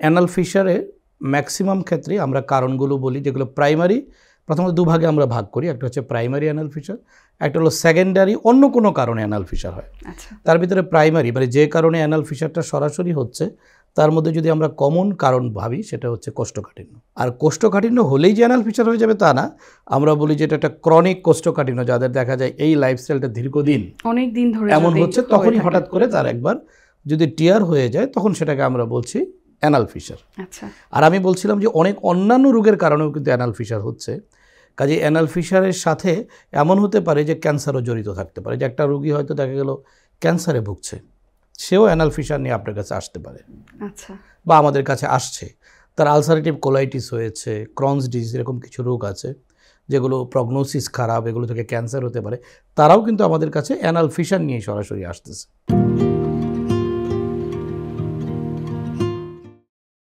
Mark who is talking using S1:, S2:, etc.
S1: Anal ফিশারে maximum ক্ষেত্রে আমরা কারণগুলো বলি, যেগুলো প্রাইমারি, প্রথমত দুভাগে আমরা ভাগ করি। একটা হচ্ছে প্রাইমারি অ্যানাল ফিশার, একটা হলো সেকেন্ডারি, অন্য কোনো কারণে অ্যানাল ফিশার হয়। তার ভিতরে প্রাইমারি মানে যে কারণে অ্যানাল ফিশারটা সরাসরি হচ্ছে, তার মধ্যে যদি আমরা কমন কারণ ভাবি সেটা হচ্ছে কোষ্ঠকাঠিন্য। আর কোষ্ঠকাঠিন্য হলেই যে অ্যানাল ফিশার হয়ে যাবে তা না, আমরা বলি যে এটা একটা ক্রনিক কোষ্ঠকাঠিন্য, যাদের দেখা যায় এই লাইফস্টাইলটা দীর্ঘদিন
S2: অনেক দিন ধরে
S1: এমন হচ্ছে, তখনই হঠাৎ করে তার একবার যদি টিয়ার হয়ে যায়, তখন সেটাকে আমরা বলছি অ্যানাল ফিশার। আর আমি বলছিলাম যে অনেক অন্যান্য রোগের কারণেও কিন্তু অ্যানাল ফিশার হচ্ছে। কাজে অ্যানাল ফিশারের সাথে এমন হতে পারে যে ক্যান্সারও জড়িত থাকতে পারে, যে একটা রোগী হয়তো দেখা গেল ক্যান্সারে ভুগছে, সেও অ্যানাল ফিশার নিয়ে আপনার কাছে আসতে পারে, বা আমাদের কাছে আসছে। তার আলসারেটিভ কোলাইটিস হয়েছে, ক্রনস ডিজিজ, এরকম কিছু রোগ আছে যেগুলো প্রগনোসিস খারাপ, এগুলো থেকে ক্যান্সার হতে পারে, তারাও কিন্তু আমাদের কাছে অ্যানাল ফিশার নিয়ে সরাসরি আসতেছে।